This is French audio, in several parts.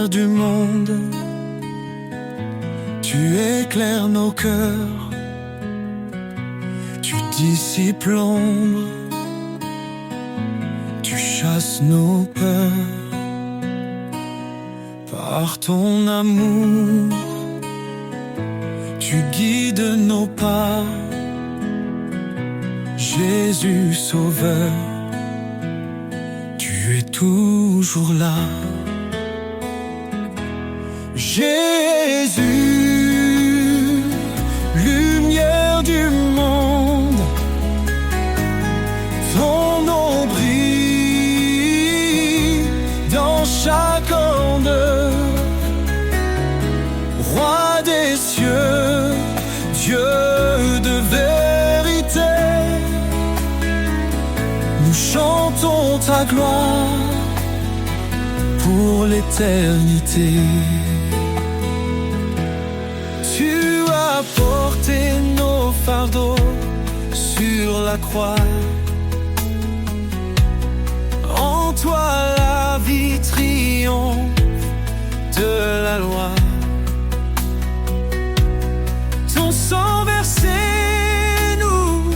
lumière du monde. Tu éclaires nos cœurs, tu dissipes l'ombre, tu chasses nos peurs. Par ton amour, tu guides nos pas. Jésus Sauveur, tu es toujours là. Jésus, lumière du monde, ton nom brille dans chaque onde. Roi des cieux, Dieu de vérité, nous chantons ta gloire pour l'éternité. Tu as porté nos fardeaux sur la croix. En toi la vie triomphe de la loi. Ton sang versé nous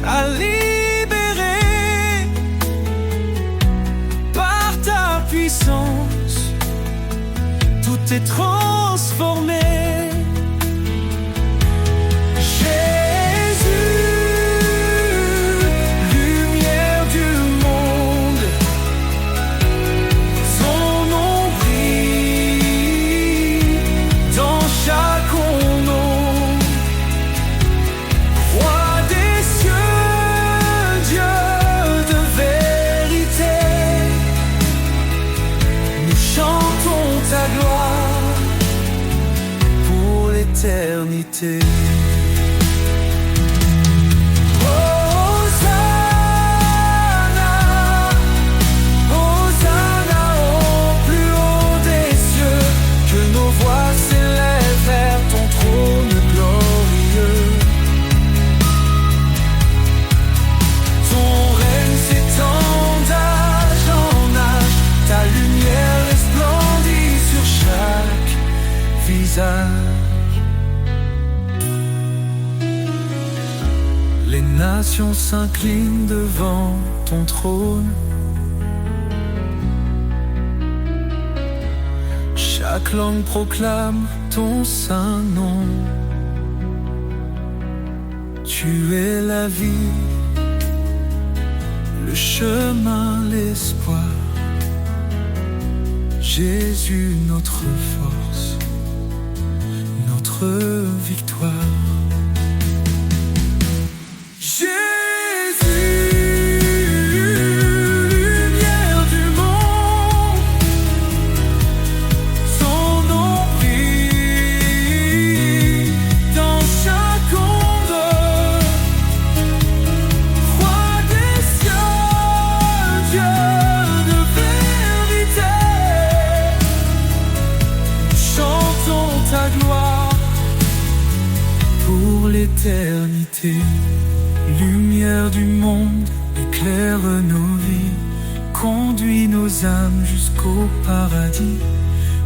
a libérés. Par ta puissance, tout est transformé. Éternité. Hosanna, Hosanna au plus haut des cieux, que nos voix s'élèvent vers ton trône glorieux. Ton règne s'étend d'âge en âge, ta lumière resplendit sur chaque visage. Les nations s'inclinent devant ton trône. Chaque langue proclame ton saint nom. Tu es la vie, le chemin, l'espoir. Jésus, notre force, notre victoire. L'éternité, lumière du monde, éclaire nos vies, conduis nos âmes jusqu'au paradis.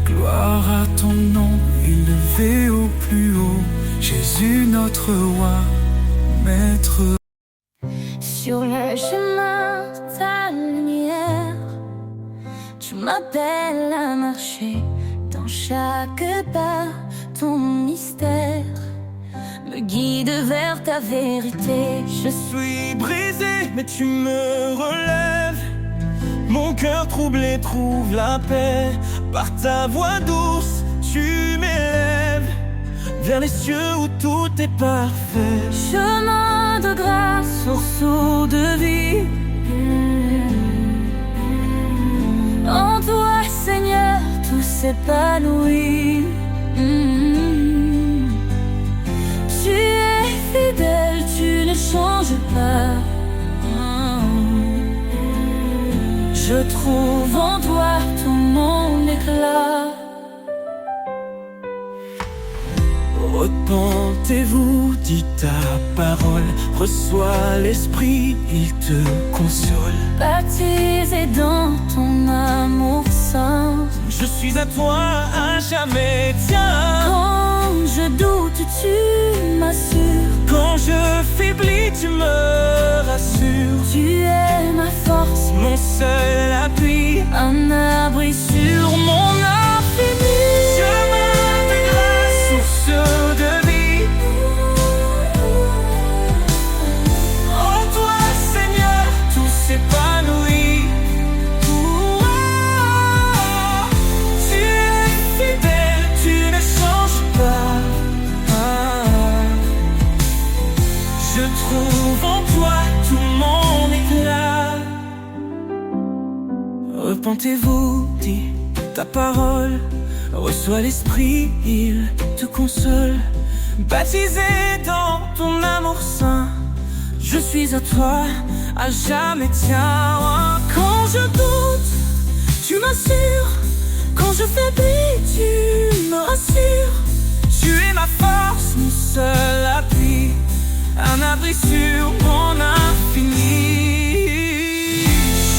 Gloire à ton nom, élevé au plus haut, Jésus notre roi, maître. Sur le chemin, ta lumière, tu m'appelles à marcher dans chaque pas, ton mystère me guide vers ta vérité. Je suis brisé, mais tu me relèves. Mon cœur troublé trouve la paix. Par ta voix douce, tu m'élèves vers les cieux où tout est parfait. Chemin de grâce, source de vie. En toi, Seigneur, tout s'épanouit. Tu es fidèle, tu ne changes pas. Je trouve en toi tout mon éclat. Repentez-vous, dit ta parole, reçois l'Esprit, il te console. Baptisé dans ton amour saint, Je suis à toi à jamais, tiens. quand je doute tu m'assures, Quand je faiblis, tu me rassures. tu es ma force, Mon seul appui, un abri sur mon infini. chemin de grâce, source de vie. En toi, Seigneur, tout s'épanouit. Tu es fidèle, tu ne changes pas. Je trouve en toi tout mon éclat. Repentez-vous, dit ta parole, reçois l'Esprit, il te console. Baptisé dans ton amour saint, je suis à toi, à jamais tiens. Quand je doute, tu m'assures, quand je faiblis, tu me rassures. Tu es ma force, mon seul appui, un abri sur mon infini.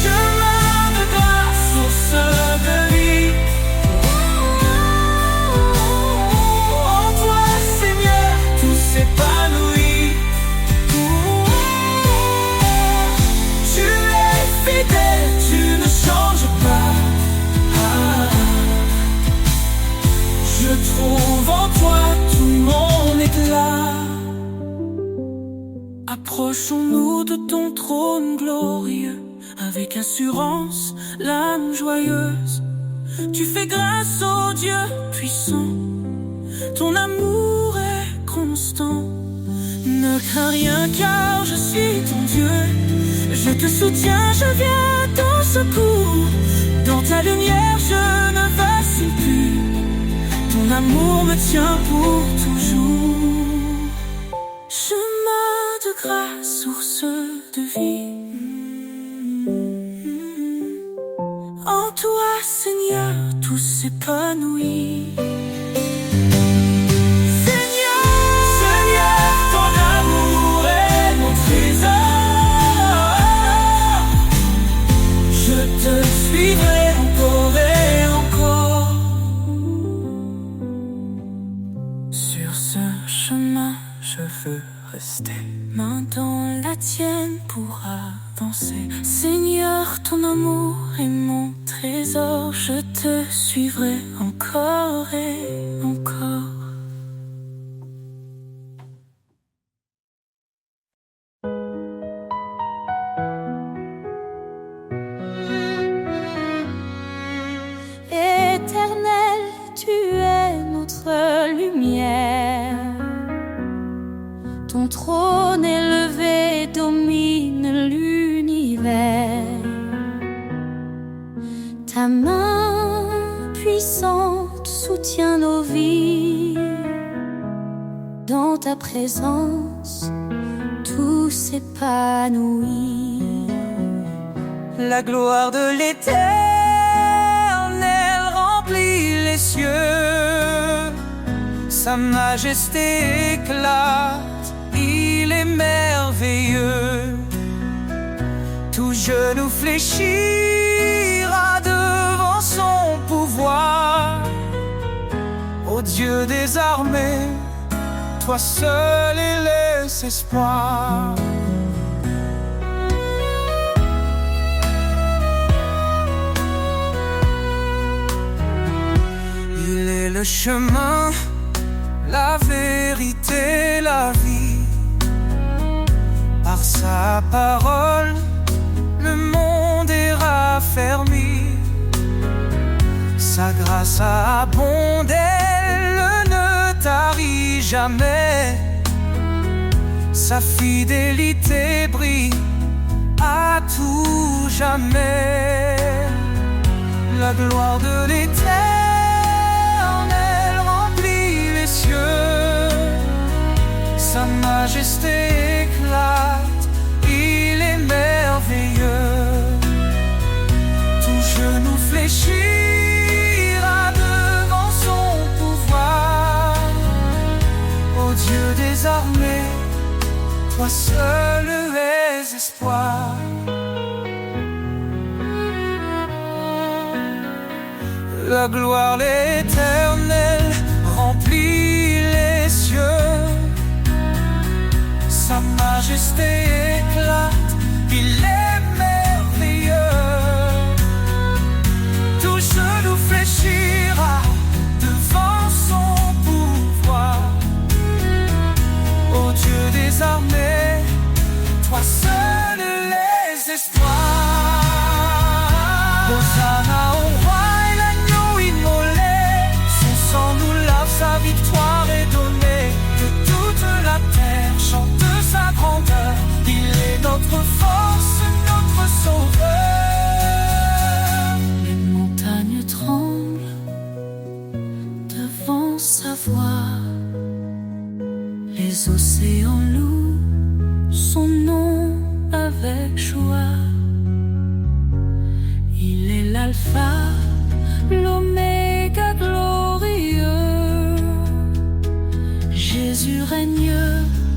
Chemin de grâce, source de vie. En toi, Seigneur, tout s'épanouit. Tu es fidèle, tu ne changes pas. Je trouve en toi tout mon éclat. Approchons-nous de ton trône glorieux, avec assurance, l'âme joyeuse. Tu fais grâce au Dieu puissant, ton amour est constant. Ne crains rien car je suis ton Dieu, je te soutiens, je viens à ton secours. Dans ta lumière je ne vacille plus, ton amour me tient pour toujours. Chemin de grâce, source de vie. En toi, Seigneur, tout s'épanouit. Seigneur, ton amour est mon trésor. Je te suivrai encore et encore. Sur ce chemin, je veux rester main dans la tienne pour avancer. Seigneur, ton amour est mon trésor, je te suivrai encore et encore. Éternel, tu es notre lumière. Ton trône élevé domine l'univers. Ta main puissante soutient nos vies. Dans ta présence, tout s'épanouit. La gloire de l'Éternel remplit les cieux. Sa majesté éclate, il est merveilleux. Tout genou fléchira devant son pouvoir. Ô Dieu des armées, toi seul est l'espoir. Il est le chemin, la vérité, la vie. Par sa parole, le monde est raffermi. Sa grâce abonde, elle ne tarit jamais. Sa fidélité brille à tout jamais. La gloire de l'Éternel remplit les cieux. Sa majesté éclate, il est merveilleux. Tout genou fléchira devant son pouvoir. toi seul es espoir. La gloire éternelle remplit les cieux, sa majesté éclate, il est merveilleux. Tout genou fléchira devant son pouvoir. Ô Dieu des armées, toi seul les espoirs. Hosanna au roi et l'agneau immolé, son sang nous lave, sa victoire est donnée. Que toute la terre chante sa grandeur, il est notre force, notre sauveur. Les montagnes tremblent devant sa voix, les océans louent son nom avec joie. Il est l'alpha, l'oméga glorieux. Jésus règne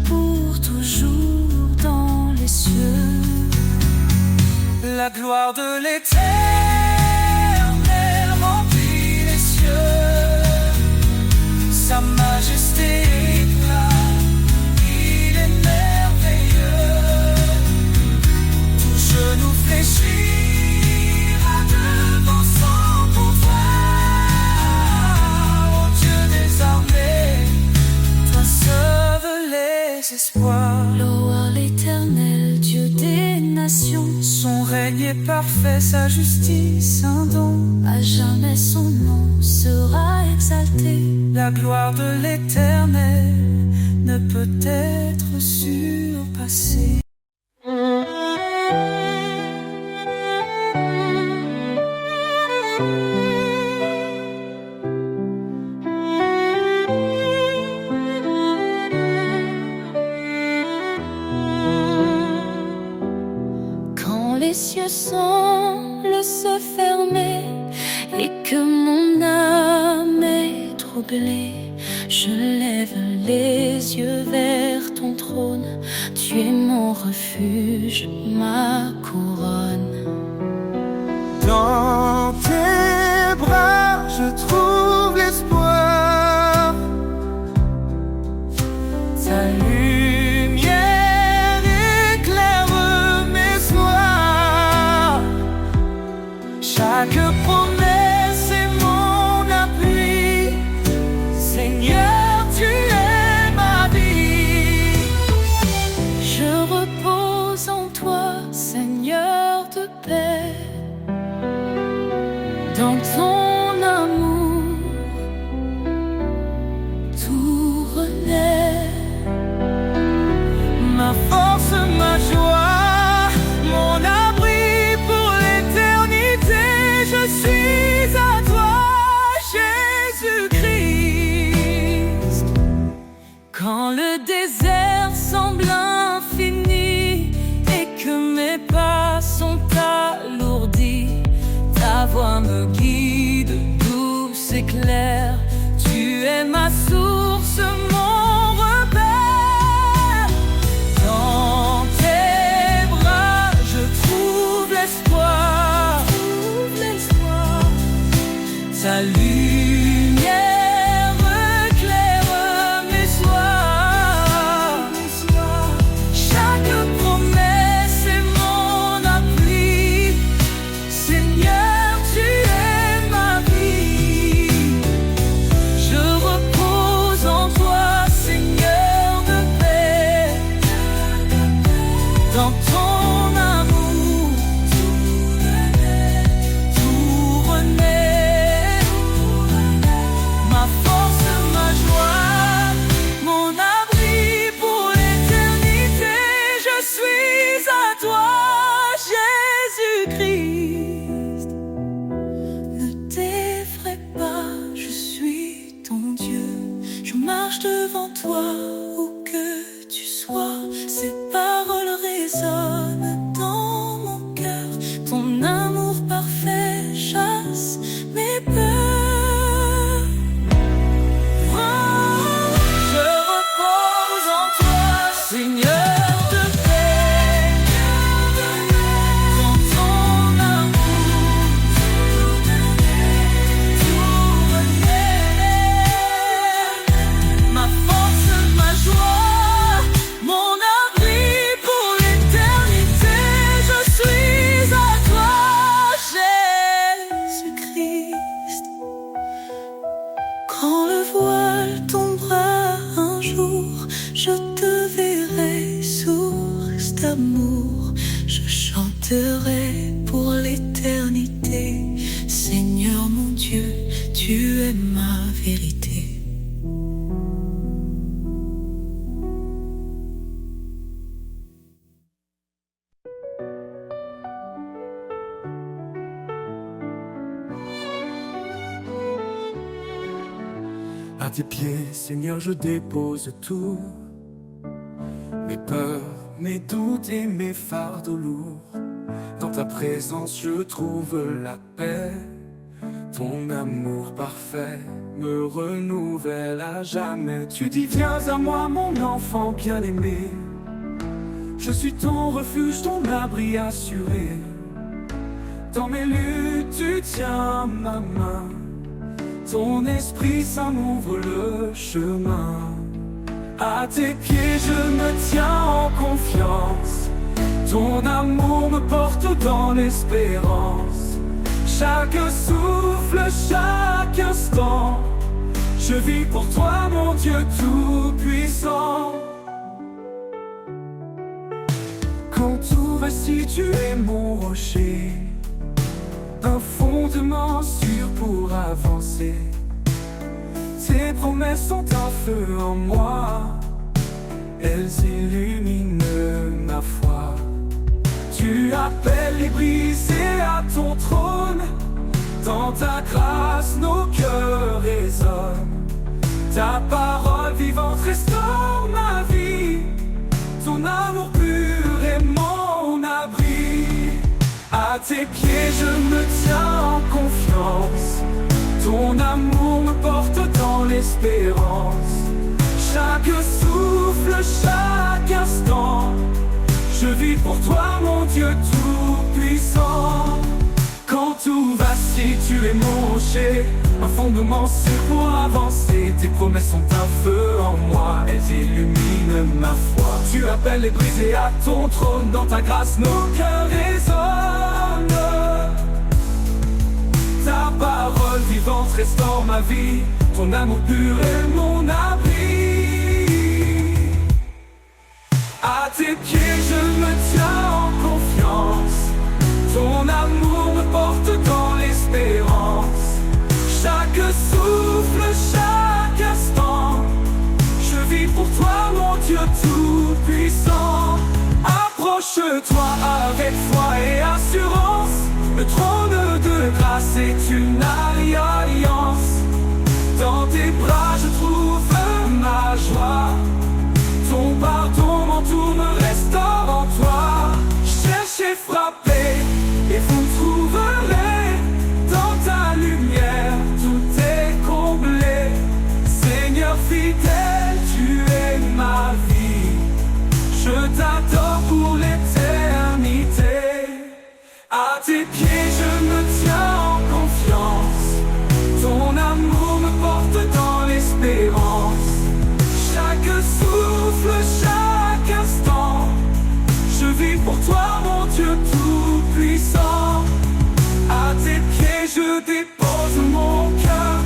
pour toujours dans les cieux. La gloire de l'Éternel remplit les cieux, sa majesté éclate, il est merveilleux. Tout genou fléchira devant son pouvoir. Ô Dieu des armées, toi sauves les espoirs. Louer l'Éternel, Dieu des nations. Son règne est parfait, sa justice un don. À jamais son nom sera exalté. La gloire de l'Éternel ne peut être surpassée. Quand les cieux semblent se fermer et que mon âme est troublée, je lève les yeux vers ton trône. Tu es mon refuge, ma couronne. Dans tes bras, je trouve l'espoir. Ta lumière éclaire mes soirs. Chaque promesse est mon appui. Seigneur, tu es ma vie. Je repose en toi, Seigneur de paix. Dans ton amour, tout renaît. Ma force, ma joie, mon abri pour l'éternité. Je suis à toi, Jésus-Christ. Quand le désert semble infini et que mes pas sont alourdis, ta voix me guide, douce et claire. Tu es ma source, mon repère. Dans tes bras, je trouve l'espoir. Ta lumière éclaire mes soirs. Chaque promesse est mon appui. Seigneur, tu es ma vie. Je repose en toi. d'amour, je chanterai pour l'éternité. Seigneur mon Dieu, tu es ma vérité. À tes pieds, Seigneur, je dépose tout. Mes peurs, mes doutes et mes fardeaux lourds. Dans ta présence, je trouve la paix. Ton amour parfait me renouvelle à jamais. Tu dis, viens à moi, mon enfant bien-aimé. Je suis ton refuge, ton abri assuré. Dans mes luttes, tu tiens ma main. Ton esprit saint m'ouvre le chemin. À tes pieds je me tiens en confiance. Ton amour me porte dans l'espérance. Chaque souffle, chaque instant, je vis pour toi mon Dieu tout-puissant. Quand tout vacille, tu es mon rocher, un fondement sûr pour avancer. Tes promesses sont un feu en moi, elles illuminent ma foi. Tu appelles les brisés à ton trône, dans ta grâce nos cœurs résonnent. Ta parole vivante restaure ma vie, ton amour pur est mon abri. À tes pieds je me tiens en confiance. Ton amour me porte dans l'espérance. Chaque souffle, chaque instant, je vis pour toi mon Dieu tout-puissant. Quand tout vacille, tu es mon rocher, un fondement sûr pour avancer. Tes promesses sont un feu en moi, elles illuminent ma foi. Tu appelles les brisés à ton trône, dans ta grâce nos cœurs résonnent. Ta parole vivante restaure ma vie, ton amour pur est mon abri. À tes pieds je me tiens en confiance. Ton amour me porte dans l'espérance. Chaque souffle, chaque instant, je vis pour toi mon Dieu tout-puissant. Approche-toi avec foi et assurance. Le trône de grâce est une alliance. Dans tes bras je trouve ma joie. Ton pardon m'entoure, me restaure en toi. Cherchez, frappez et vous trouverez. Dans ta lumière tout est comblé. Seigneur fidèle, tu es ma vie. Je t'adore pour l'éternité. À tes pieds je me tiens en confiance. Ton amour me porte dans l'espérance. Chaque souffle, chaque instant, je vis pour toi mon Dieu tout-puissant. À tes pieds je dépose mon cœur.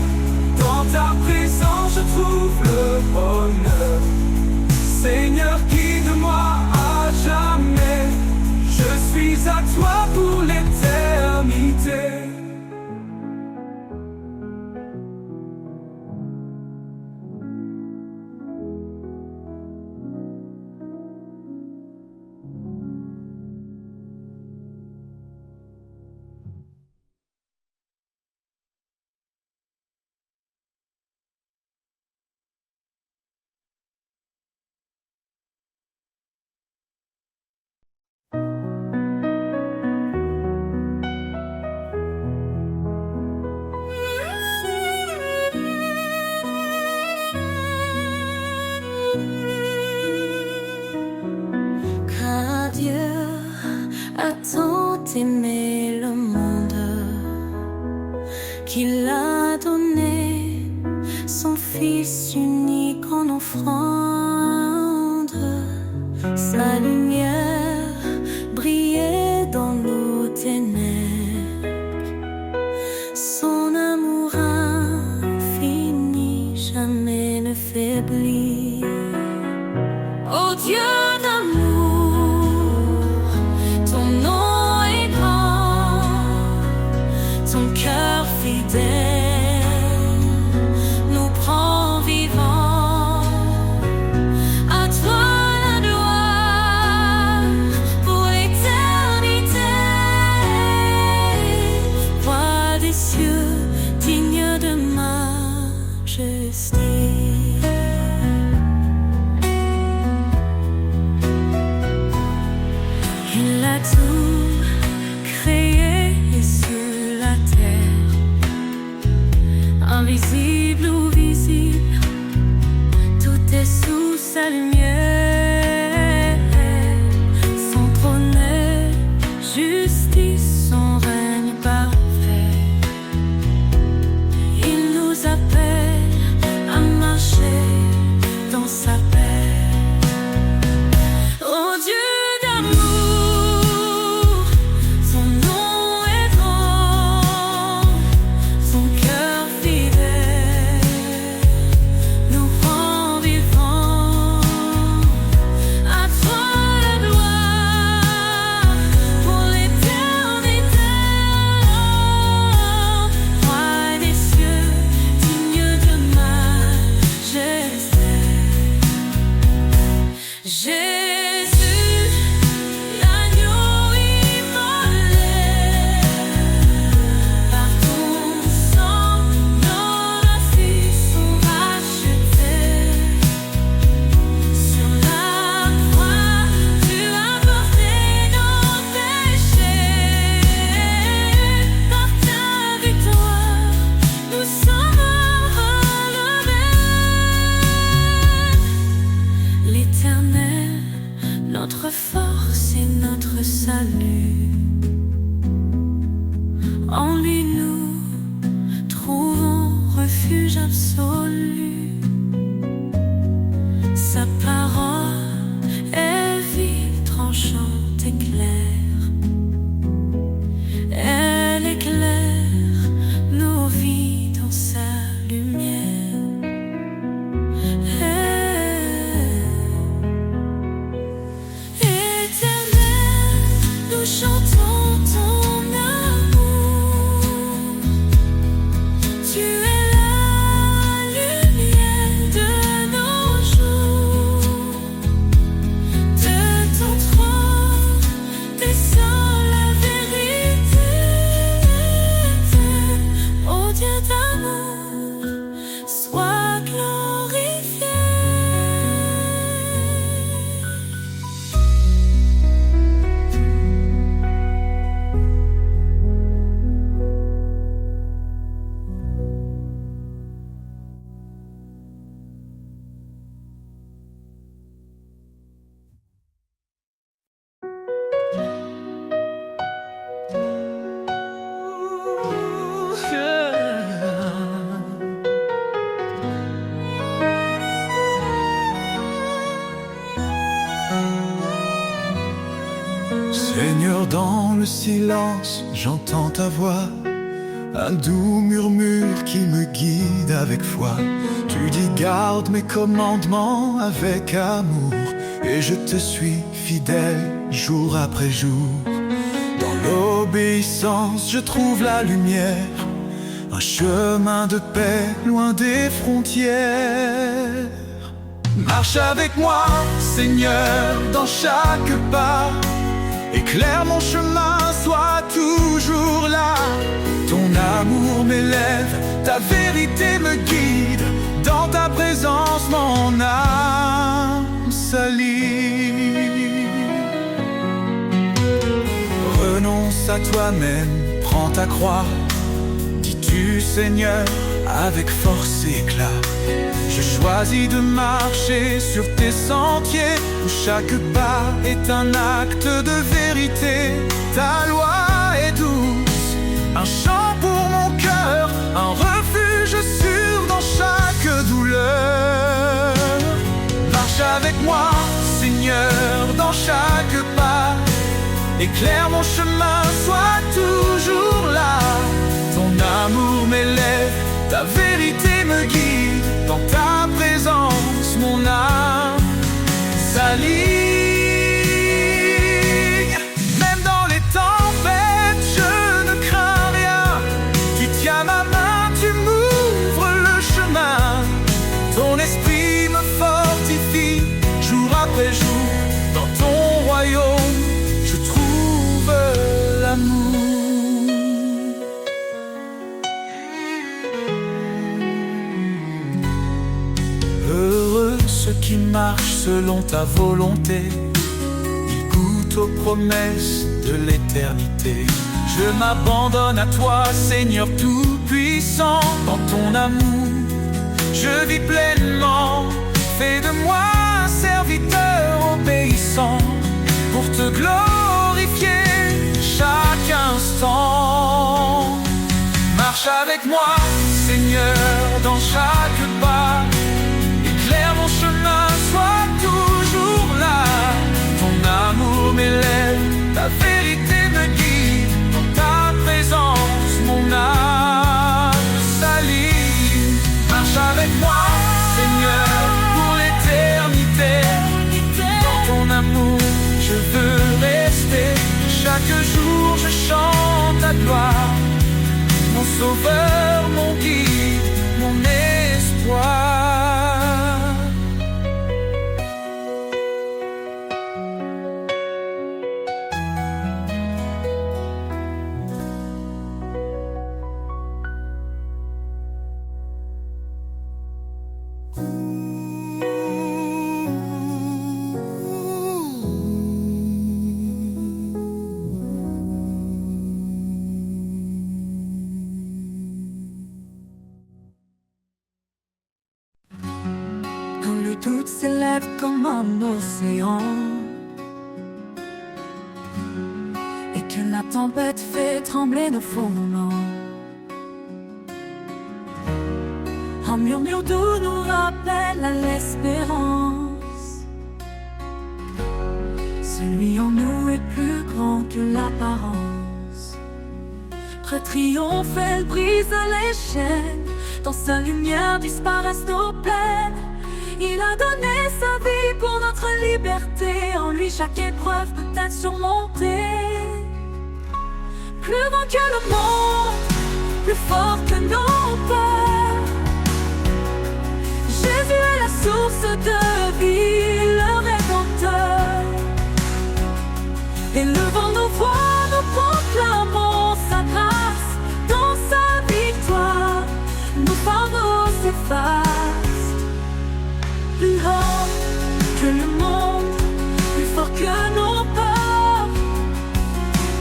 Dans ta présence je trouve le bonheur. Seigneur, guide-moi à jamais. Je suis à toi pour l'éternité. Car Dieu a tant aimé le monde qu'il a donné son Fils unique en offrande. Sa lumière brillait dans nos ténèbres. Son amour infini jamais ne faiblit. Oh Dieu d'amour, as tout créé sur la terre, invisible ou visible, tout est sous sa lumière. Son trône est justice, son règne parfait. Il nous appelle à marcher dans sa paix. Oh Dieu d'amour, son nom est grand, son cœur fidèle nous rend vivants. À toi la gloire pour l'éternité. Roi des cieux, digne de majesté. Jésus, l'agneau immolé, par ton sang, nos vies sont rachetées. Sur la croix, tu as porté nos péchés. Par ta victoire, nous sommes relevés. L'Éternel, notre force et notre salut, en lui nous trouvons refuge absolu. Sa parole est vive, tranchante et claire. Elle éclaire nos vies dans sa lumière. Éternel, nous chantons ton amour. Tu es la lumière de nos jours. De ton trône descend la vérité. Ô Dieu d'amour, sois glorifié. Seigneur, dans le silence, j'entends ta voix, un doux murmure qui me guide avec foi. Tu dis garde mes commandements avec amour, et je te suis fidèle jour après jour. Dans l'obéissance, je trouve la lumière, un chemin de paix loin des frontières. Marche avec moi, Seigneur, dans chaque pas. Éclaire mon chemin, sois toujours là. Ton amour m'élève, ta vérité me guide. Dans ta présence, mon âme s'allie. Renonce à toi-même, prends ta croix. Dis-tu, Seigneur, avec force et éclat. Je choisis de marcher sur tes sentiers, où chaque pas est un acte de vérité. Ta loi est douce, un chant pour mon cœur, un refuge sûr dans chaque douleur. Marche avec moi, Seigneur, dans chaque pas. Éclaire mon chemin, sois toujours là. Ton amour m'élève, ta vérité me guide. Dans ta présence, mon âme s'aligne. Même dans les tempêtes, je ne crains rien. Tu tiens ma main, tu m'ouvres le chemin. Ton esprit me fortifie, jour après jour. Dans ton royaume, je trouve l'amour. Heureux ceux qui marchent selon ta volonté. Ils goûtent toutes aux promesses de l'éternité. Je m'abandonne à toi, Seigneur Tout-Puissant, dans ton amour. Je vis pleinement, fais de moi un serviteur obéissant, pour te glorifier chaque instant. Marche avec moi, Seigneur, dans chaque pas. Éclaire mon chemin, sois toujours là. Ton amour m'élève, ta vérité me guide. Dans ta présence, mon âme s'allie. Marche avec moi, Seigneur, pour l'éternité. Dans ton amour, je veux rester. Chaque jour, je chante ta gloire. Mon sauveur, mon guide, mon espoir. Quand le doute s'élève comme un océan et que la tempête fait trembler nos fondements, un murmure doux nous rappelle à l'espérance. Celui en nous est plus grand que l'apparence. Près triomphel brise les chaînes, dans sa lumière disparaissent nos plaines. Il a donné sa vie pour notre liberté. En lui chaque épreuve peut être surmontée. Plus grand que le monde, plus fort que nos peurs. Jésus est la source de vie, le Rédempteur. Élevant nos voix, nous proclamons sa grâce. Dans sa victoire, nos fardeaux s'effacent. Plus grand que le monde, plus fort que nos peurs.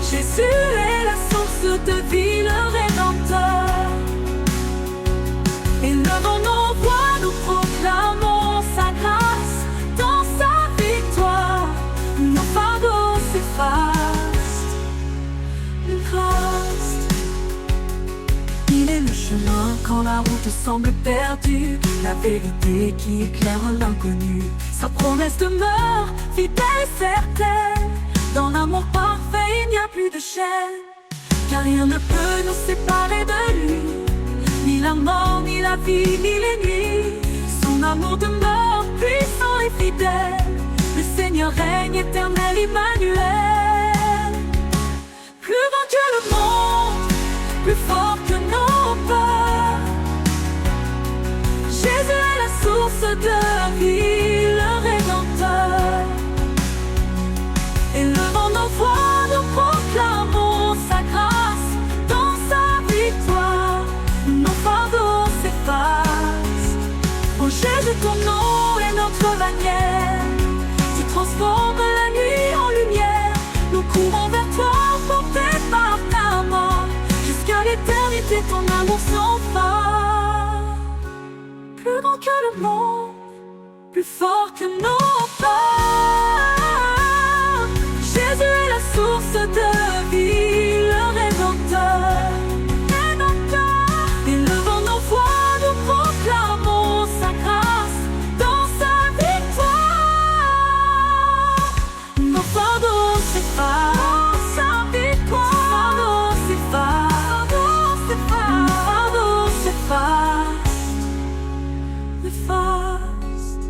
Jésus est la source de vie, le Rédempteur. Élevant nos voix, nous proclamons sa grâce. Dans sa victoire, nos fardeaux s'effacent. Plus vaste, il est le chemin quand la route semble perdue, la vérité qui éclaire l'inconnu. Sa promesse demeure fidèle et certaine. Dans l'amour parfait, il n'y a plus de chaîne. Car rien ne peut nous séparer de lui. Ni la mort, ni la vie, ni les nuits. Son amour demeure puissant et fidèle. Le Seigneur règne éternel, Emmanuel. Plus grand que le monde, plus fort que nos peurs. Jésus est la source de vie, le Rédempteur. Élevant nos voix, nous proclamons sa grâce. Dans sa victoire, nos fardeaux s'effacent. Oh Jésus, ton nom est notre bannière. Tu transformes la nuit en lumière. Nous courons vers toi, portés par ta main. Jusqu'à l'éternité, ton amour sans fin. Plus grand que le monde, plus fort que nos peurs. Jésus est la source de vie, le Rédempteur. Élevant nos voix, nous proclamons sa grâce. Dans sa victoire, nos fardeaux s'effacent. Dans sa victoire, nos fardeaux s'effacent. Nos fardeaux s'effacent. Néfaste.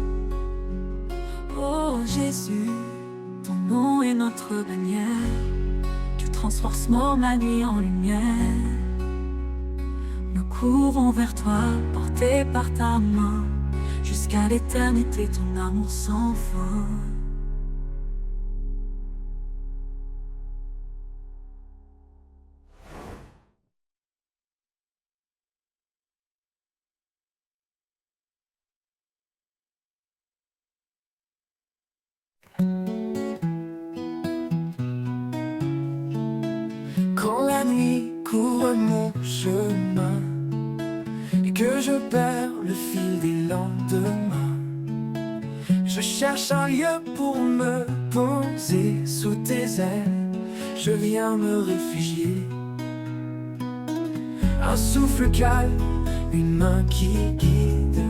Oh Jésus, ton nom est notre bannière. Tu transformes la nuit en lumière. Nous courons vers toi, portés par ta main. Jusqu'à l'éternité, ton amour sans fin. mon chemin et que je perds le fil des lendemains. Je cherche un lieu pour me poser sous tes ailes. Je viens me réfugier. Un souffle calme, une main qui guide.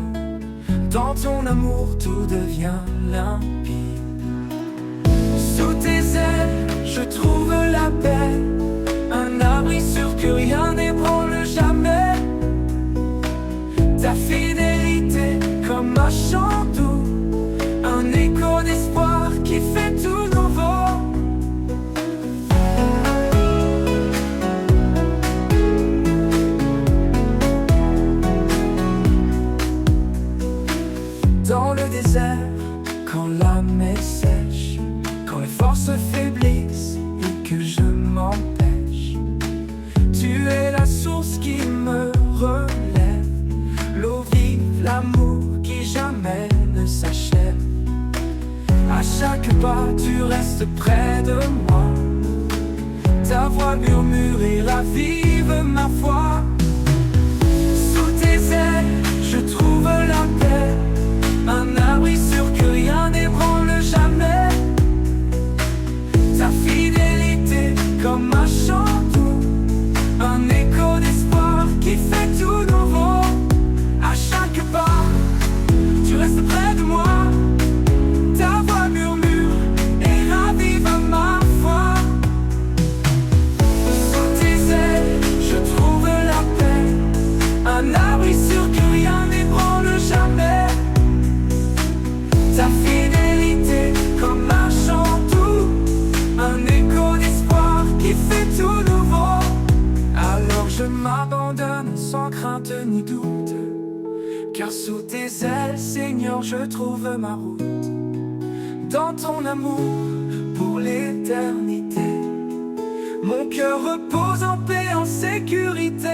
Dans ton amour tout devient limpide. Sous tes ailes, je trouve la paix. Un abri sûr que rien n'ébranle jamais. Ta fidélité comme un chant doux, un écho d'espoir qui fait tout nouveau. Dans le désert, quand l'âme est sèche, quand les forces faiblissent et que je m'empêche, tu es la source qui me relève, l'eau vive, l'amour qui jamais ne s'achève. À chaque pas, tu restes près de moi. Ta voix murmure et ravive ma foi. Sous tes ailes, je trouve la paix. Un abri sûr que rien n'ébranle jamais. Ta fidélité comme un chant doux, un écho d'espoir qui fait tout nouveau. À chaque pas, tu restes près de moi. Ta voix murmure et ravive ma foi. Sous tes ailes, je trouve la paix. Un abri sûr que rien n'ébranle jamais. Ta fidélité comme un chant doux, un écho d'espoir qui fait tout nouveau. Alors je m'abandonne sans crainte ni doute, car sous tes ailes, Seigneur, je trouve ma route. Dans ton amour pour l'éternité, mon cœur repose en paix, en sécurité.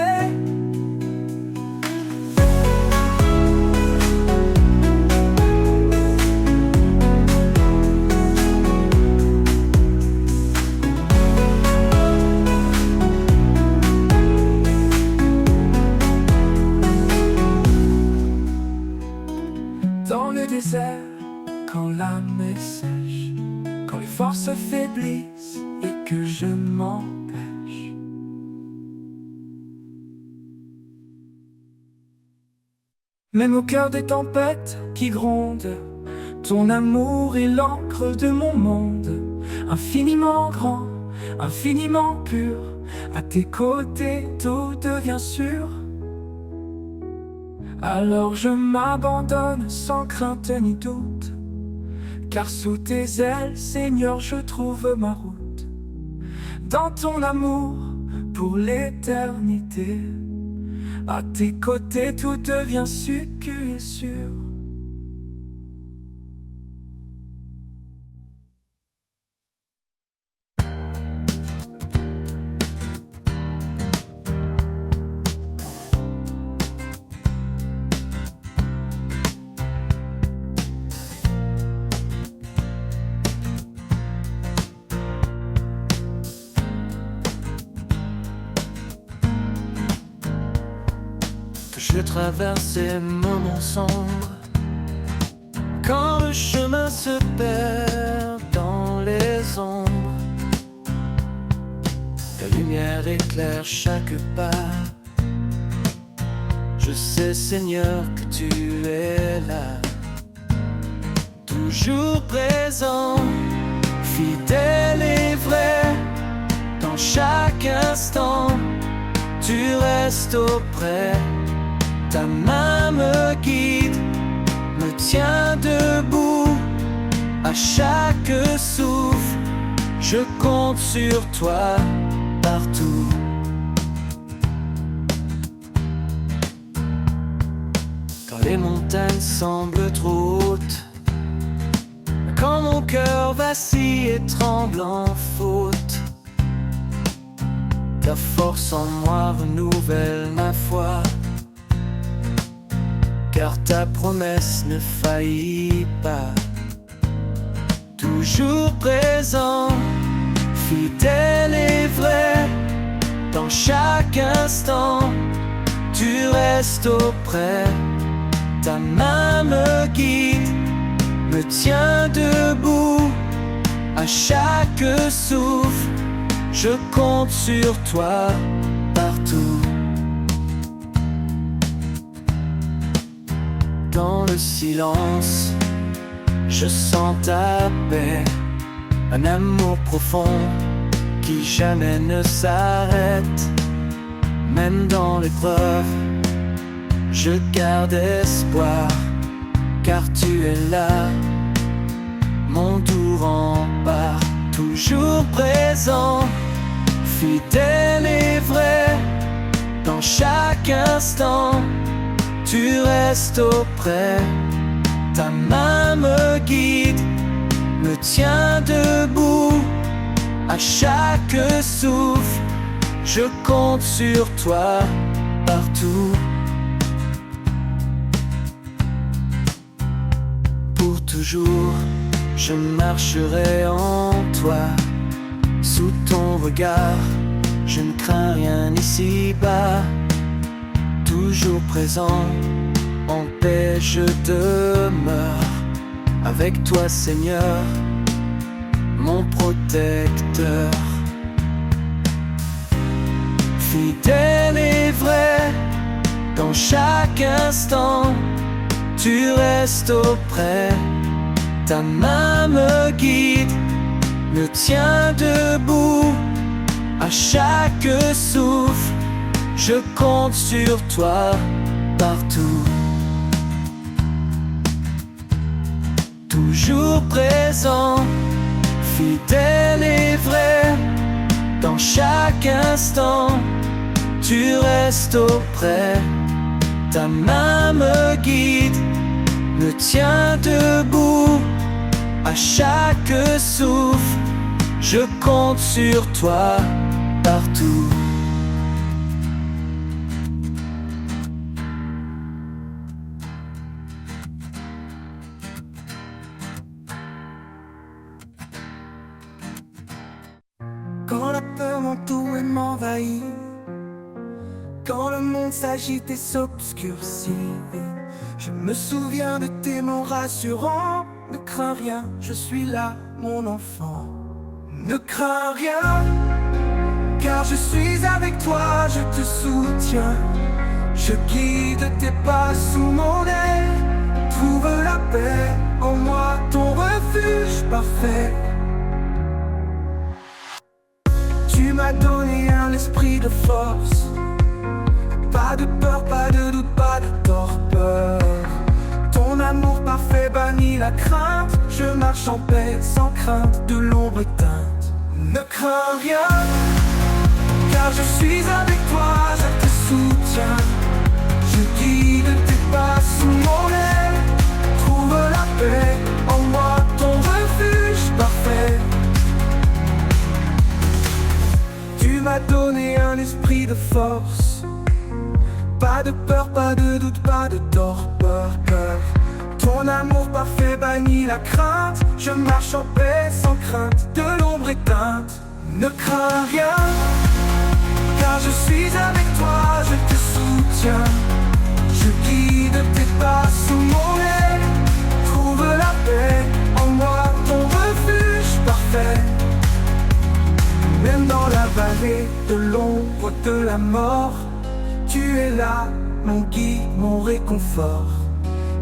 Dans le désert, quand l'âme est sèche, quand les forces faiblissent et que je m'empêche. Même au cœur des tempêtes qui grondent, ton amour est l'encre de mon monde. Infiniment grand, infiniment pur, à tes côtés tout devient sûr. Alors je m'abandonne sans crainte ni doute, car sous tes ailes, Seigneur, je trouve ma route. Dans ton amour pour l'éternité, à tes côtés tout devient sûr et sûr. Je traverse ces moments sombres, quand le chemin se perd dans les ombres. Ta lumière éclaire chaque pas. Je sais, Seigneur, que tu es là, toujours présent, fidèle et vrai. Dans chaque instant, tu restes auprès. Ta main me guide, me tient debout. À chaque souffle, je compte sur toi partout. Quand les montagnes semblent trop hautes, quand mon cœur vacille et tremble en faute, ta force en moi renouvelle ma foi. Car ta promesse ne faillit pas. Toujours présent, fidèle et vrai. Dans chaque chaque instant, tu restes auprès. Ta main me guide, me tient debout. À chaque souffle, je compte sur toi partout. Dans le silence, je sens ta paix, un amour profond qui jamais ne s'arrête. Même dans l'épreuve, je garde espoir, car tu es là, mon doux rempart, toujours présent, fidèle et vrai. Dans chaque instant, tu restes auprès. Ta main me guide, me tient debout. À chaque souffle, je compte sur toi partout. Pour toujours, je marcherai en toi. Sous ton regard, je ne crains rien ici-bas. Toujours présent, en paix je demeure. Avec toi Seigneur, mon protecteur. Fidèle et vrai, dans chaque instant, tu restes auprès. Ta main me guide, me tient debout. À chaque souffle, je compte sur toi partout. Toujours présent, fidèle et vrai. Dans chaque instant, tu restes auprès. Ta main me guide, me tient debout. À chaque souffle, je compte sur toi partout. Quand la peur m'entoure et m'envahit, quand le monde s'agite et s'obscurcit, je me souviens de tes mots rassurants. Ne crains rien, je suis là, mon enfant. Ne crains rien, car je suis avec toi, je te soutiens. Je guide tes pas sous mon aile. Trouve la paix en moi, ton refuge parfait. Tu m'as donné un esprit de force. Pas de peur, pas de doute, pas de torpeur. Ton amour parfait bannit la crainte. Je marche en paix sans crainte de l'ombre éteinte. Ne crains rien, car je suis avec toi, je te soutiens. Je guide tes pas sous mon aile. Trouve la paix en moi, ton refuge parfait. Tu m'as donné un esprit de force. Pas de peur, pas de doute, pas de torpeur. Ton amour parfait bannit la crainte. Je marche en paix sans crainte de l'ombre éteinte. Ne crains rien, car je suis avec toi, je te soutiens. Je guide tes pas sous mon aile. Trouve la paix en moi, ton refuge parfait. Même dans la vallée de l'ombre de la mort, tu es là, mon guide, mon réconfort.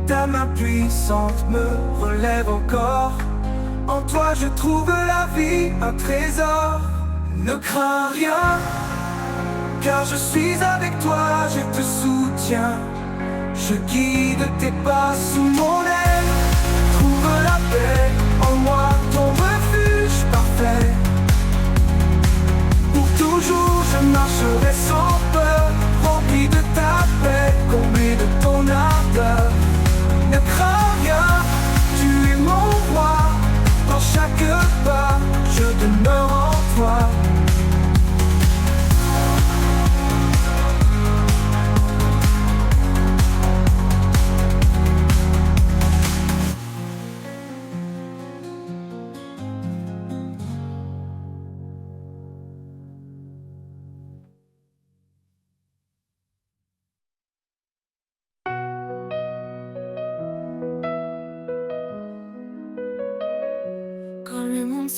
Ta main puissante me relève encore. En toi je trouve la vie, un trésor. Ne crains rien, car je suis avec toi, je te soutiens. Je guide tes pas sous mon aile. Trouve la paix en moi, ton refuge parfait. Pour toujours je marcherai sans peur, rempli de ta paix, comblé de ton ardeur. Ne crains rien, tu es mon roi. Dans chaque pas, je demeure en toi.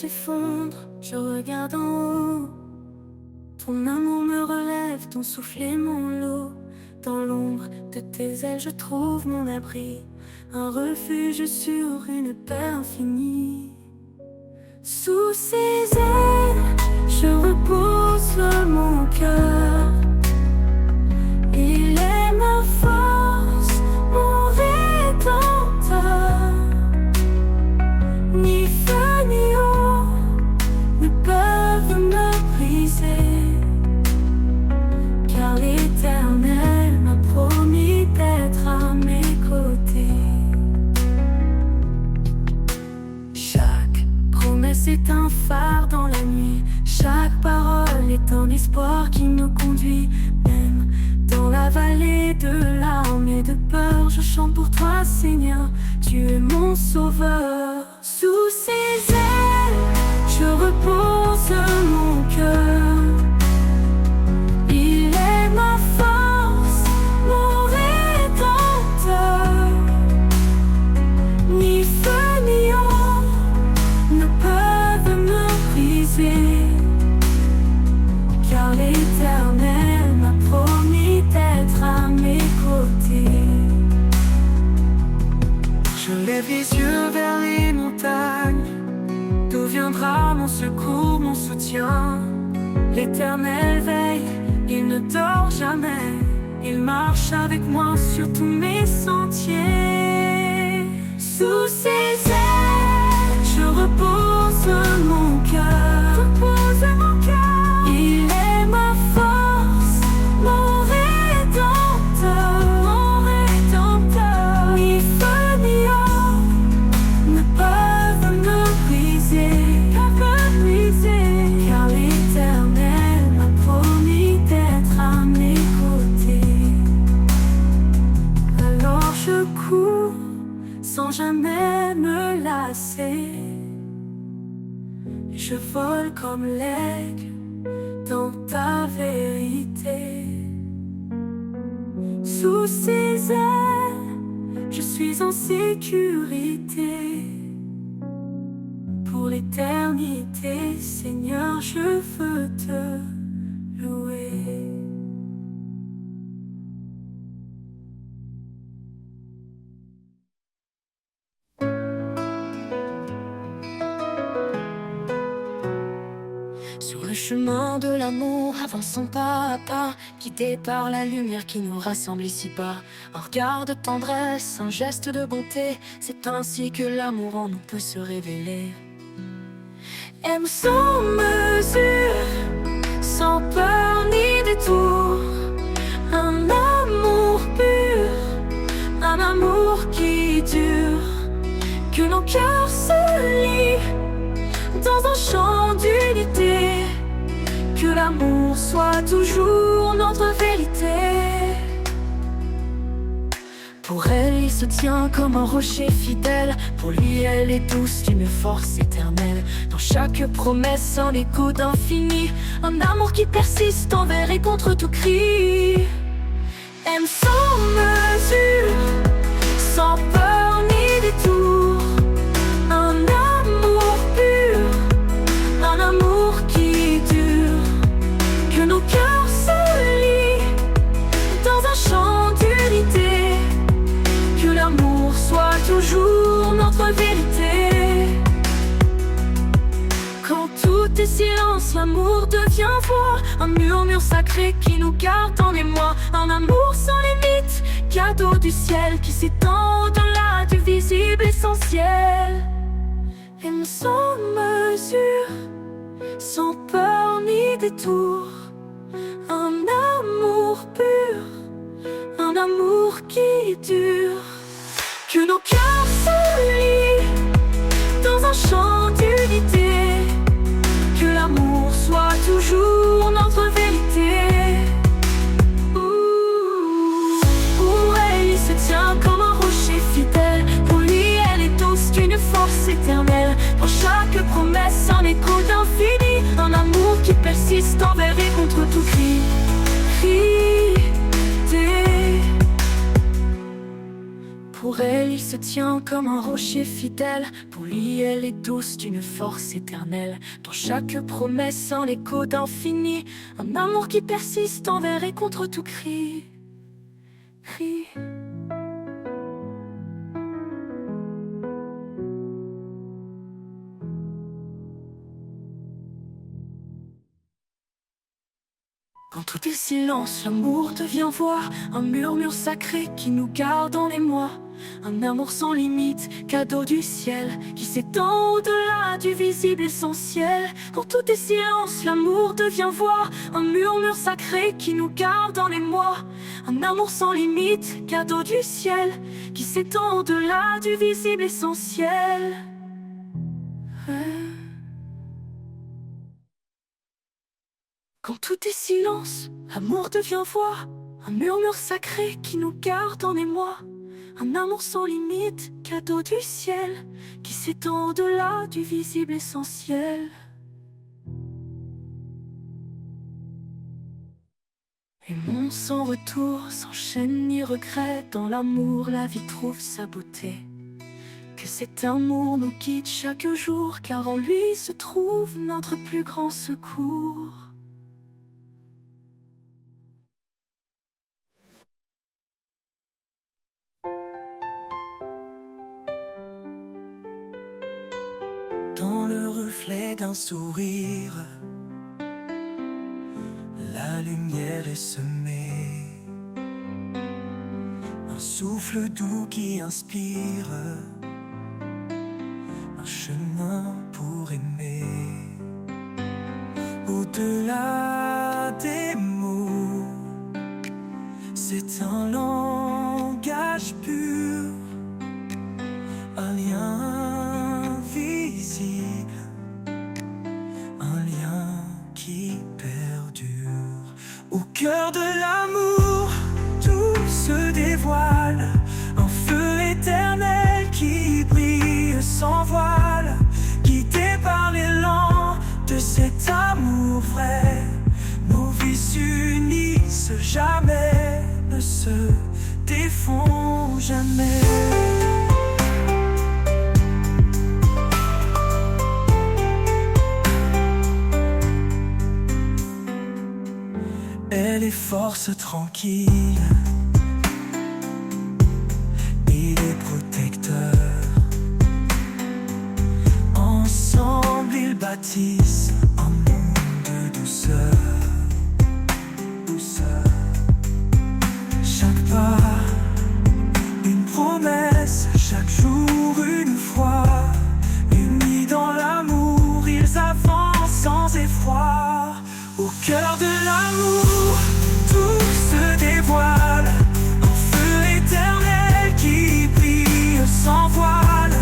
s'effondre, je regarde en haut. Ton amour me relève, ton souffle est mon lot. Dans l'ombre de tes ailes, je trouve mon abri, un refuge sur une paix infinie. Sous ses ailes, je repose mon cœur. Il est ma force, mon rédempteur. Ni feu ni eau ne peuvent me briser, car l'Éternel m'a promis d'être à mes côtés. Chaque promesse est un phare dans la nuit, chaque parole est un espoir qui nous conduit. Même dans la vallée de larmes et de peur, je chante pour toi, Seigneur, tu es mon sauveur. Sous ses ailes, je repose mon cœur. Il est ma force, mon rédempteur. Ni feu ni eau ne peuvent me briser, car l'Éternel m'a promis d'être à mes côtés. Je lève les yeux vers les montagnes. D'où viendra mon secours, mon soutien? L'Éternel veille, il ne dort jamais. Il marche avec moi sur tous mes sentiers. Sous ses ailes, je repose mon cœur. Il est ma force, mon rédempteur. Ni feu ni eau ne peuvent me briser, car l'Éternel m'a promis d'être à mes côtés. Alors je cours sans jamais me lasser. Je vole comme l'aigle dans ta vérité. Sous ses ailes, je suis en sécurité. Pour l'éternité, Seigneur, je veux te louer. Sur le chemin de l'amour, avançons pas à pas, guidés par la lumière qui nous rassemble ici-bas. Un regard de tendresse, un geste de bonté, c'est ainsi que l'amour en nous peut se révéler. Aime sans mesure, sans peur ni détour, un amour pur, un amour qui dure, que nos cœurs se lient dans un chant d'unité, que l'amour soit toujours notre vérité. Pour elle, il se tient comme un rocher fidèle. Pour lui, elle est douce d'une force éternelle. Dans chaque promesse, un écho d'infini, un amour qui persiste envers et contre tout cri. Aime sans mesure, sans peur ni détour, un amour pur, un amour qui dure, que nos cœurs se lient dans un chant d'unité, que l'amour soit toujours notre vérité. Quand tout est silence, l'amour devient voix, un murmure sacré qui nous garde en émoi. Un amour sans limite, cadeau du ciel qui s'étend au-delà du visible essentiel. Aime sans mesure, sans peur ni détour, un amour pur, un amour qui dure, que nos cœurs se lient dans un chant d'unité, que l'amour soit toujours notre vérité. Pour elle, il se tient comme un rocher fidèle. Pour lui, elle est douce d'une force éternelle. Pour chaque promesse, un écho d'infini, un amour qui persiste envers et contre tout cri. Pour elle, il se tient comme un rocher fidèle. Pour lui, elle est douce d'une force éternelle. Dans chaque promesse, un écho d'infini. Un amour qui persiste envers et contre tout cri. Cri. Quand tout est silence, l'amour devient voix, un murmure sacré qui nous garde en émoi. Un amour sans limite, cadeau du ciel, qui s'étend au-delà du visible essentiel. Quand tout est silence, l'amour devient voix, un murmure sacré qui nous garde en émoi. Un amour sans limite, cadeau du ciel, qui s'étend au-delà du visible essentiel. Quand tout est silence, l'amour devient voix, un murmure sacré qui nous garde en émoi. Un amour sans limite, cadeau du ciel, qui s'étend au-delà du visible essentiel. Aimons sans retour, sans chaîne ni regret. Dans l'amour, la vie trouve sa beauté. Que cet amour nous guide chaque jour, car en lui se trouve notre plus grand secours. Dans le reflet d'un sourire, la lumière est semée. Un souffle doux qui inspire, un chemin pour aimer. Au-delà des mots, c'est un langage pur, un lien visible, un lien qui perdure. Au cœur de l'amour, tout se dévoile, un feu éternel qui brille sans voile, guidé par l'élan de cet amour vrai. Nos vies s'unissent jamais, ne se défont jamais. Elle est force tranquille, il est protecteur. Ensemble ils bâtissent un monde de douceur. Chaque pas, une promesse, chaque jour une foi. Unis dans l'amour, ils avancent sans effroi. Au cœur de l'amour, tout se dévoile, un feu éternel qui brille sans voile,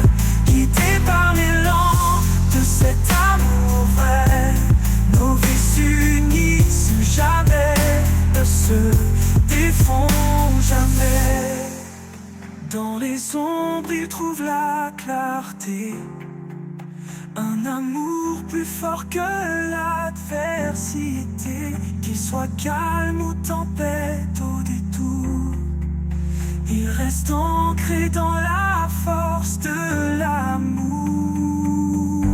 guidé par l'élan de cet amour vrai. Nos vies s'unissent jamais, ne se défont jamais. Dans les ombres, ils trouvent la clarté, un amour plus fort que l'adversité. Qu'il soit calme ou tempête au détour, il reste ancré dans la force de l'amour.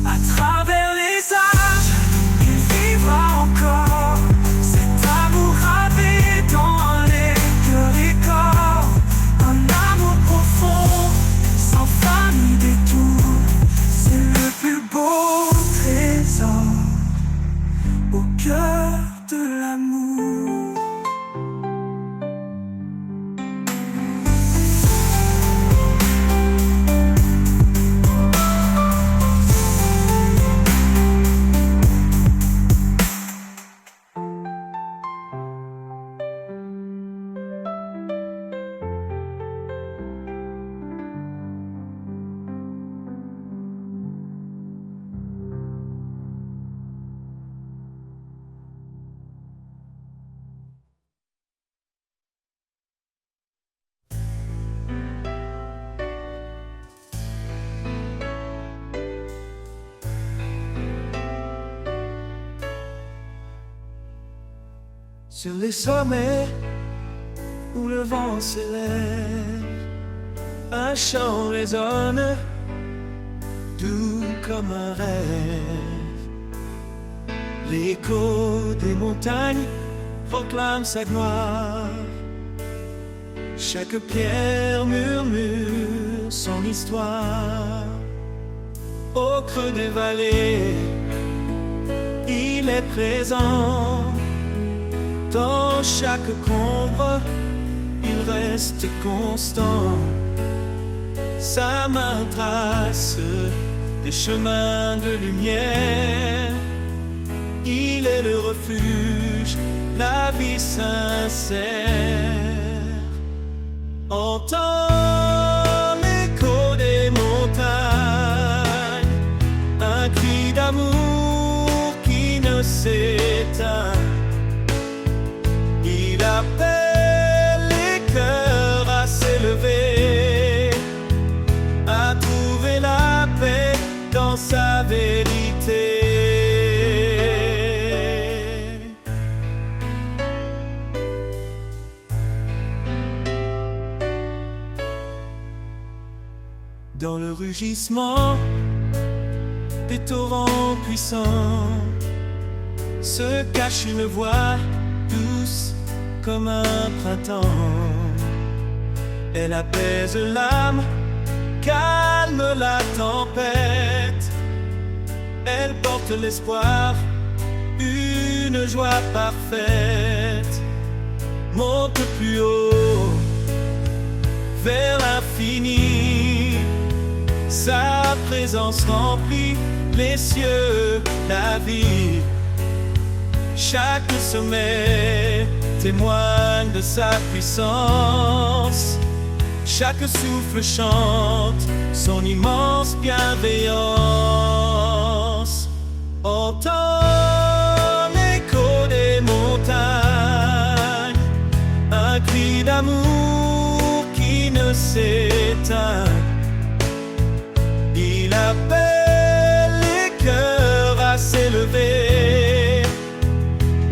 À travers les âges, il vivra encore, cet amour gravé dans les cœurs et corps. Un amour profond, sans fin ni détour, c'est le plus beau trésor au cœur de l'amour. Sur les sommets où le vent s'élève, Un chant résonne, doux comme un rêve. L'écho des montagnes proclame sa gloire. Chaque pierre murmure son histoire. Au creux des vallées, il est présent. Dans chaque combre, il reste constant. Sa main trace des chemins de lumière. Il est le refuge, la vie sincère. Entends l'écho des montagnes, un cri d'amour qui ne s'éteint. Il appelle les cœurs à s'élever, à trouver la paix dans sa vérité. Dans le rugissement des torrents puissants se cache une voix douce comme un printemps. Elle apaise l'âme, calme la tempête. Elle porte l'espoir, une joie parfaite. Monte plus haut, vers l'infini. Sa présence remplit les cieux, la vie. Chaque sommet témoigne de sa puissance. Chaque souffle chante son immense bienveillance. Entends l'écho des montagnes, un cri d'amour qui ne s'éteint. Il appelle les cœurs à s'élever,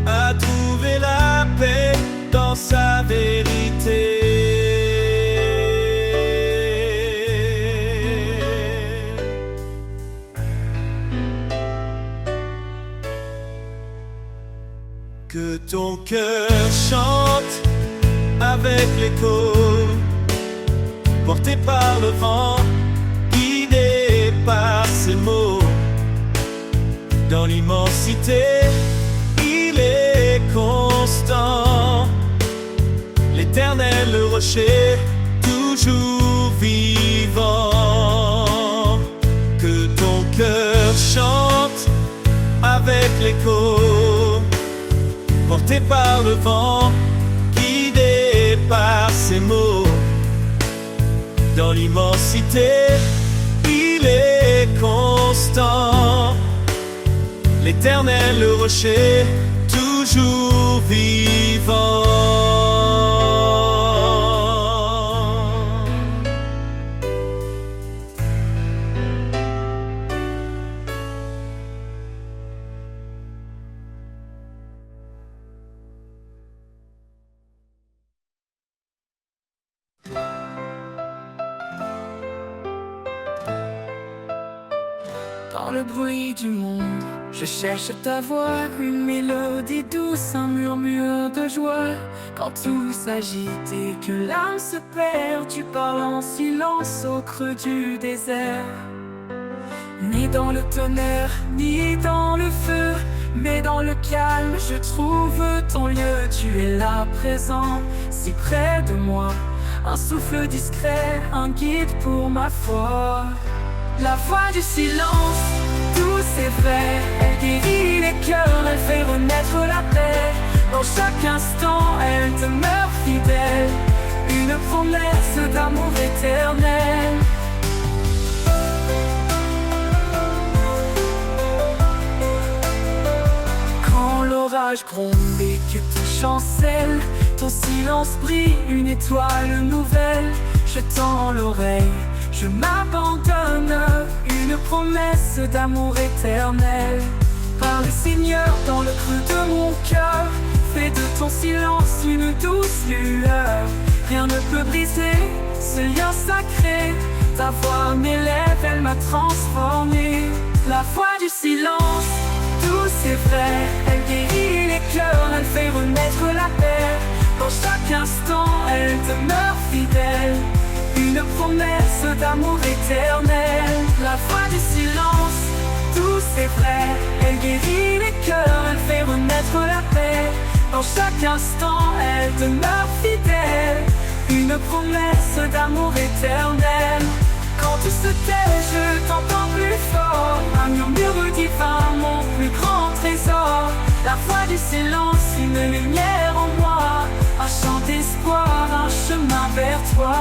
à trouver la paix dans sa vérité. Que ton cœur chante avec l'écho, porté par le vent, guidé par ses mots. Dans l'immensité, il est constant. L'Éternel, le rocher, toujours vivant. Que ton cœur chante avec l'écho, porté par le vent, guidé par ses mots. Dans l'immensité, il est constant. L'Éternel, le rocher, toujours vivant. Dans le bruit du monde, je cherche ta voix, une mélodie douce, un murmure de joie. Quand tout s'agite et que l'âme se perd, tu parles en silence au creux du désert. Ni dans le tonnerre, ni dans le feu, mais dans le calme, je trouve ton lieu. Tu es là présent, si près de moi, un souffle discret, un guide pour ma foi. La voix du silence, douce et vraie, elle guérit les cœurs, elle fait renaître la paix. Dans chaque instant, elle demeure fidèle, une promesse d'amour éternel. Quand l'orage gronde et que tout chancelle, ton silence brille, une étoile nouvelle. Je tends l'oreille, je m'abandonne, une promesse d'amour éternel. Parle Seigneur dans le creux de mon cœur, fais de ton silence une douce lueur. Rien ne peut briser ce lien sacré. Ta voix m'élève, elle m'a transformé. La voix du silence, douce et vraie, elle guérit les cœurs, elle fait renaître la paix. Dans chaque instant, elle demeure fidèle, une promesse d'amour éternel. La voix du silence, douce et vraie, elle guérit les cœurs, elle fait renaître la paix. Dans chaque instant, elle demeure fidèle, une promesse d'amour éternel. Quand tout se tait, je t'entends plus fort, un murmure divin, mon plus grand trésor. La voix du silence, une lumière en moi, un chant d'espoir, un chemin vers toi.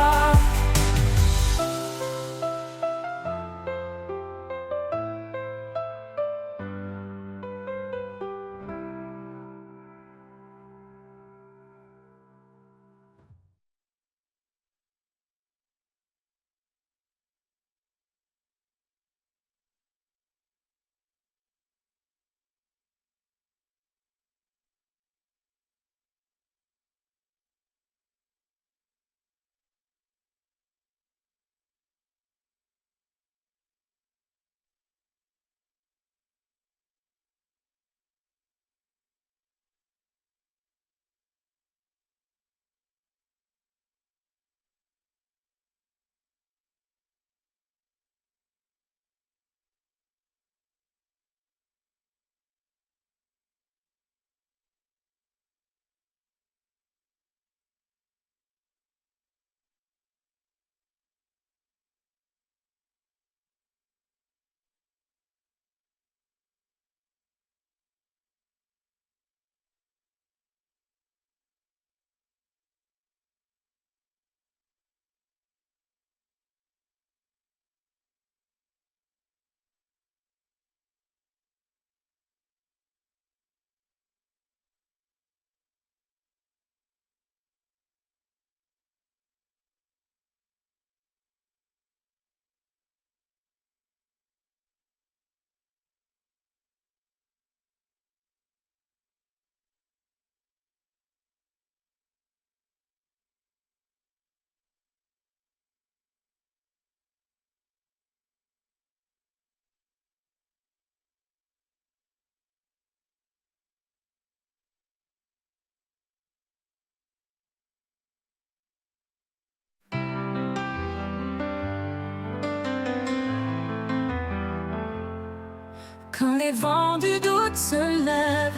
Quand les vents du doute se lèvent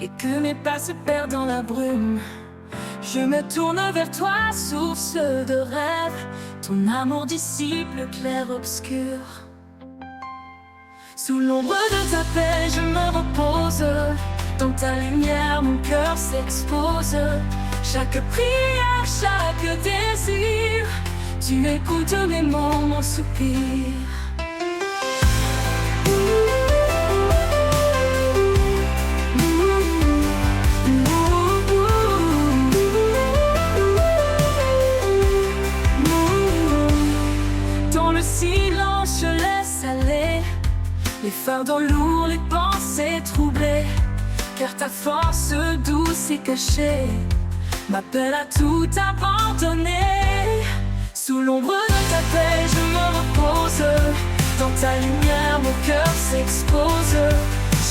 et que mes pas se perdent dans la brume, je me tourne vers toi, source de rêve. Ton amour dissipe le clair-obscur. Sous l'ombre de ta paix, je me repose. Dans ta lumière, mon cœur s'expose. Chaque prière, chaque désir, tu écoutes mes mots, mon soupir. Dans le silence, je laisse aller les fardeaux lourds, les pensées troublées, car ta force douce et cachée m'appelle à tout abandonner. Sous l'ombre de ta paix, je me repose. Dans ta lumière, mon cœur s'expose.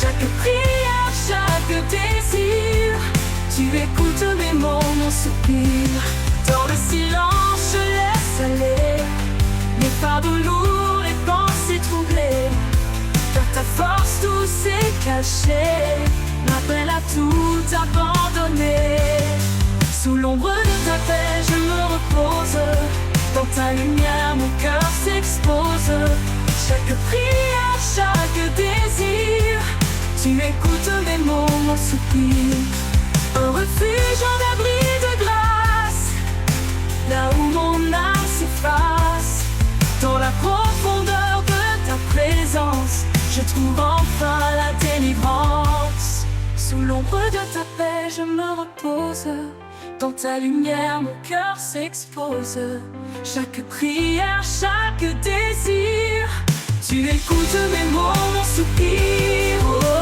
Chaque prière, chaque désir, tu écoutes mes mots, mon soupir. Dans le silence, je laisse aller les fardeaux lourds, les pensées troublées, car ta force douce et cachée m'appelle à tout abandonner. Sous l'ombre de ta paix, je me repose. Dans ta lumière, mon cœur s'expose. Chaque prière, chaque désir, tu écoutes mes mots, mon soupir. Un refuge, un abri de grâce, là où mon âme s'efface. Dans la profondeur de ta présence, je trouve enfin la délivrance. Sous l'ombre de ta paix, je me repose. Dans ta lumière, mon cœur s'expose. Chaque prière, chaque désir, tu écoutes mes mots, mon soupir. Oh.